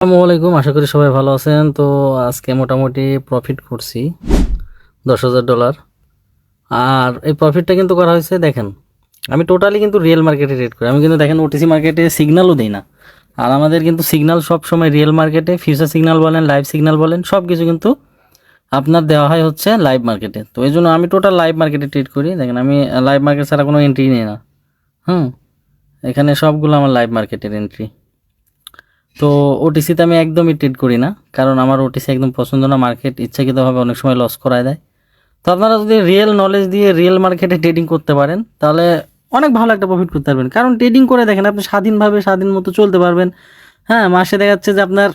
আসসালামু আলাইকুম, আশা করি সবাই ভালো আছেন। তো আজকে মোটামুটি প্রফিট করছি $10,000। আর এই প্রফিটটা কিন্তু করা হয়েছে, দেখেন আমি টোটালি কিন্তু রিয়েল মার্কেটে ট্রেড করি। আমি কিন্তু দেখেন ওটিসি মার্কেটে সিগন্যালও দিই না। আর আমাদের কিন্তু সিগন্যাল সব সময় রিয়েল মার্কেটে, ফিউচার সিগন্যাল বলেন, লাইভ সিগন্যাল বলেন, সব কিছু কিন্তু আপনার দেওয়া হয় হচ্ছে লাইভ মার্কেটে। তো এই জন্য আমি টোটাল লাইভ মার্কেটে ট্রেড করি। দেখেন আমি লাইভ মার্কেট ছাড়া কোনো এন্ট্রি নিই না। এখানে সবগুলো আমার লাইভ মার্কেটের এন্ট্রি। তো ওটিসিতে আমি একদমই ট্রেড করি না, কারণ আমার ওটিসি একদম পছন্দ না। মার্কেট ইচ্ছাকৃতভাবে অনেক সময় লস করায় দেয়। তো আপনারা যদি রিয়েল নলেজ দিয়ে রিয়েল মার্কেটে ট্রেডিং করতে পারেন তাহলে অনেক ভালো একটা প্রফিট করতে পারবেন। কারণ ট্রেডিং করে দেখেন আপনি স্বাধীনভাবে স্বাধীন মতো চলতে পারবেন। মাসে দেখা যাচ্ছে যে আপনার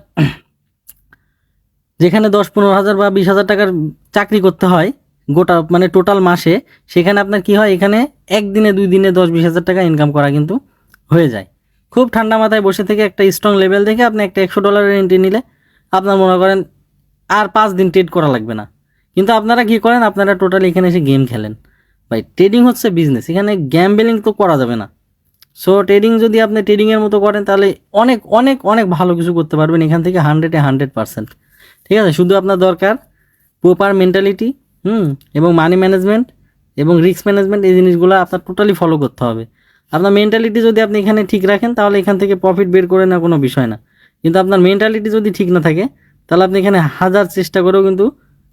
যেখানে 10-15 হাজার বা 20,000 টাকার চাকরি করতে হয় গোটা মানে টোটাল মাসে, সেখানে আপনার কি হয়, এখানে একদিনে 2 দিনে 10-20 হাজার টাকা ইনকাম করা কিন্তু হয়ে যায়। খুব ঠান্ডা মাথায় বসে থেকে একটা স্ট্রং লেভেল দেখে আপনি একটা $100 এন্ট্রি নিলে আপনার মনে করেন আর 5 দিন ট্রেড করা লাগবে না। কিন্তু আপনারা কি করেন, আপনারা টোটালি এখানে এসে গেম খেলেন। ভাই ট্রেডিং হচ্ছে বিজনেস, এখানে গ্যাম্বলিং তো করা যাবে না। সো ট্রেডিং যদি আপনি ট্রেডিংয়ের মতো করেন তাহলে অনেক অনেক অনেক ভালো কিছু করতে পারবেন এখান থেকে 100%। ঠিক আছে, শুধু আপনার দরকার প্রপার মেন্টালিটি এবং মানি ম্যানেজমেন্ট এবং রিস্ক ম্যানেজমেন্ট। এই জিনিসগুলো আপনার টোটালি ফলো করতে হবে। আপনার মেন্টালিটি যদি আপনি এখানে ঠিক রাখেন তাহলে এখান থেকে প্রফিট বের করে না কোনো বিষয় না। কিন্তু আপনার মেন্টালিটি যদি ঠিক না থাকে তাহলে আপনি এখানে হাজার চেষ্টা করেও কিন্তু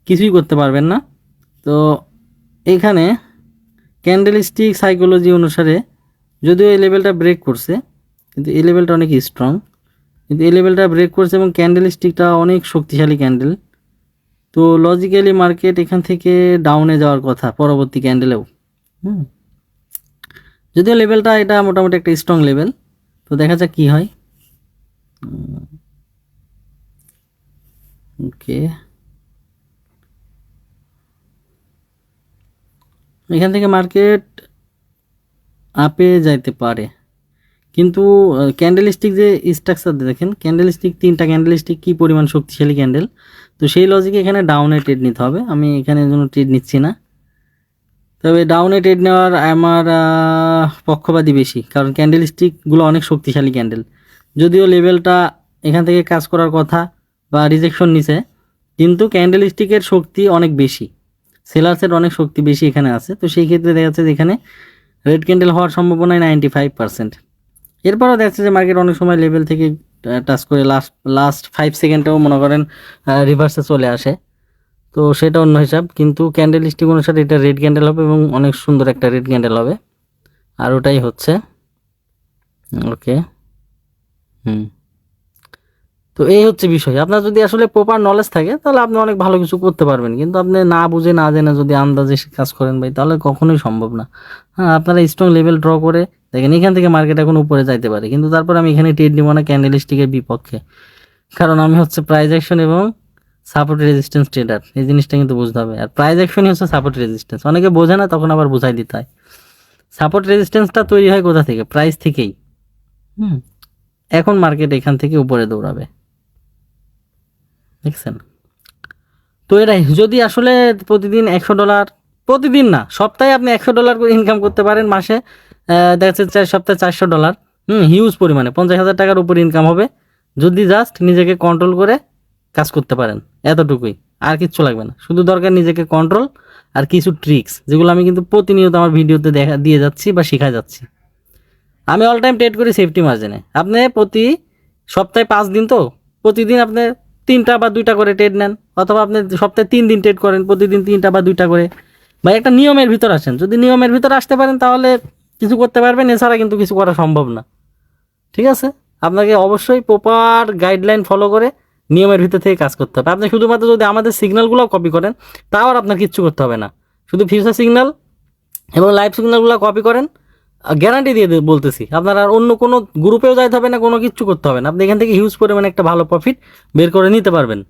কিছুই করতে পারবেন না। তো এখানে ক্যান্ডেল স্টিক সাইকোলজি অনুসারে যদিও এই লেভেলটা ব্রেক করছে, কিন্তু এই লেভেলটা অনেক স্ট্রং, কিন্তু এই লেভেলটা ব্রেক করছে এবং ক্যান্ডেল স্টিকটা অনেক শক্তিশালী ক্যান্ডেল। তো লজিক্যালি মার্কেট এখান থেকে ডাউনে যাওয়ার কথা পরবর্তী ক্যান্ডেলেও। যদিও লেভেলটা এটা মোটামুটি একটা স্ট্রং লেভেল। তো দেখা যাক কি হয়। ওকে, এখান থেকে মার্কেট আপে যাইতে পারে, কিন্তু ক্যান্ডেল স্টিক যে স্ট্রাকচার দেখেন, ক্যান্ডেল স্টিক 3টা ক্যান্ডেল স্টিক কী পরিমাণ শক্তিশালী ক্যান্ডেল। তো সেই লজিকে এখানে ডাউনে ট্রেড নিতে হবে। আমি এখানে জন্য ট্রেড নিচ্ছি না, তবে ডাউনে ট্রেড নেওয়ার আমার পক্ষপাতী বেশি, কারণ ক্যান্ডেল স্টিকগুলো অনেক শক্তিশালী ক্যান্ডেল। যদিও লেভেলটা এখান থেকে কাজ করার কথা বা রিজেকশন নিছে, কিন্তু ক্যান্ডেল স্টিকের শক্তি অনেক বেশি, সেলার্সের অনেক শক্তি বেশি এখানে আছে। তো সেই ক্ষেত্রে দেখা যাচ্ছে যে এখানে রেড ক্যান্ডেল হওয়ার সম্ভাবনায় 95%। এরপরও দেখা যাচ্ছে যে মার্কেট অনেক সময় লেভেল থেকে টাচ করে লাস্ট 5 সেকেন্ডেও মনে করেন রিভার্সে চলে আসে। তো সেটা অন্য হিসাব, কিন্তু ক্যান্ডেল স্টিক অনুসারে এটা রেড ক্যান্ডেল হবে এবং অনেক সুন্দর একটা রেড ক্যান্ডেল হবে। আর ওটাই হচ্ছে ওকে। তো এই হচ্ছে বিষয়। আপনার যদি আসলে প্রপার নলেজ থাকে তাহলে আপনি অনেক ভালো কিছু করতে পারবেন, কিন্তু আপনি না বুঝে না জেনে যদি আন্দাজে কাজ করেন ভাই, তাহলে কখনোই সম্ভব না। আপনারা স্ট্রং লেভেল ড্র করে দেখেন, এখান থেকে মার্কেট এখন উপরে যাইতে পারে, কিন্তু তারপর আমি এখানে ট্রেড নিব না ক্যান্ডেল স্টিকের বিপক্ষে, কারণ আমি হচ্ছে প্রাইস অ্যাকশন এবং সাপোর্ট রেজিস্ট্যান্স ট্রেডার। এই জিনিসটা কিন্তু বুঝতে হবে। আর প্রাইস অ্যাকশনই হচ্ছে সাপোর্ট রেজিস্ট্যান্স। অনেকে বোঝে না, তখন আবার বুঝাই দিতে হয়। সাপোর্ট রেজিস্ট্যান্সটা তৈরি হয় কোথা থেকে? প্রাইস থেকেই। এখন মার্কেট এখান থেকে উপরে দৌড়াবে, দেখছেন? তো এটাই, যদি আসলে প্রতিদিন $100, প্রতিদিন না সপ্তাহে আপনি $100 করে ইনকাম করতে পারেন মাসে, দেখা যাচ্ছে সপ্তাহে $400, হিউজ পরিমাণে 50,000 টাকার উপর ইনকাম হবে যদি জাস্ট নিজেকে কন্ট্রোল করে কাজ করতে পারেন। এতটুকুই, আর কিচ্ছু লাগবে না। শুধু দরকার নিজেকে কন্ট্রোল আর কিছু ট্রিক্স, যেগুলো আমি কিন্তু প্রতিনিয়ত আমার ভিডিওতে দিয়ে যাচ্ছি বা শেখা যাচ্ছি। আমি অল টাইম ট্রেড করি সেফটি মার্জিনে। আপনি প্রতি সপ্তাহে 5 দিন, তো প্রতিদিন আপনি 3টা বা 2টা করে ট্রেড নেন, অথবা আপনি সপ্তাহে 3 দিন ট্রেড করেন, প্রতিদিন 3টা বা 2টা করে। বা একটা নিয়মের ভিতর আসেন, যদি নিয়মের ভিতর আসতে পারেন তাহলে কিছু করতে পারবেন, এছাড়া কিন্তু কিছু করা সম্ভব না। ঠিক আছে, আপনাকে অবশ্যই প্রপার গাইডলাইন ফলো করে নিয়মের ভিতর থেকে কাজ করতে হবে। আপনি শুধুমাত্র যদি আমাদের সিগন্যালগুলো কপি করেন তাও আর আপনার কিচ্ছু করতে হবে না। শুধু ফিউচার সিগন্যাল এবং লাইভ সিগন্যালগুলো কপি করেন, গ্যারান্টি দিয়ে বলতেছি আপনার আর অন্য কোনো গ্রুপেও যাইতে হবে না, কোনো কিচ্ছু করতে হবে না। আপনি এখান থেকে হিউজ পরিমাণে একটা ভালো প্রফিট বের করে নিতে পারবেন।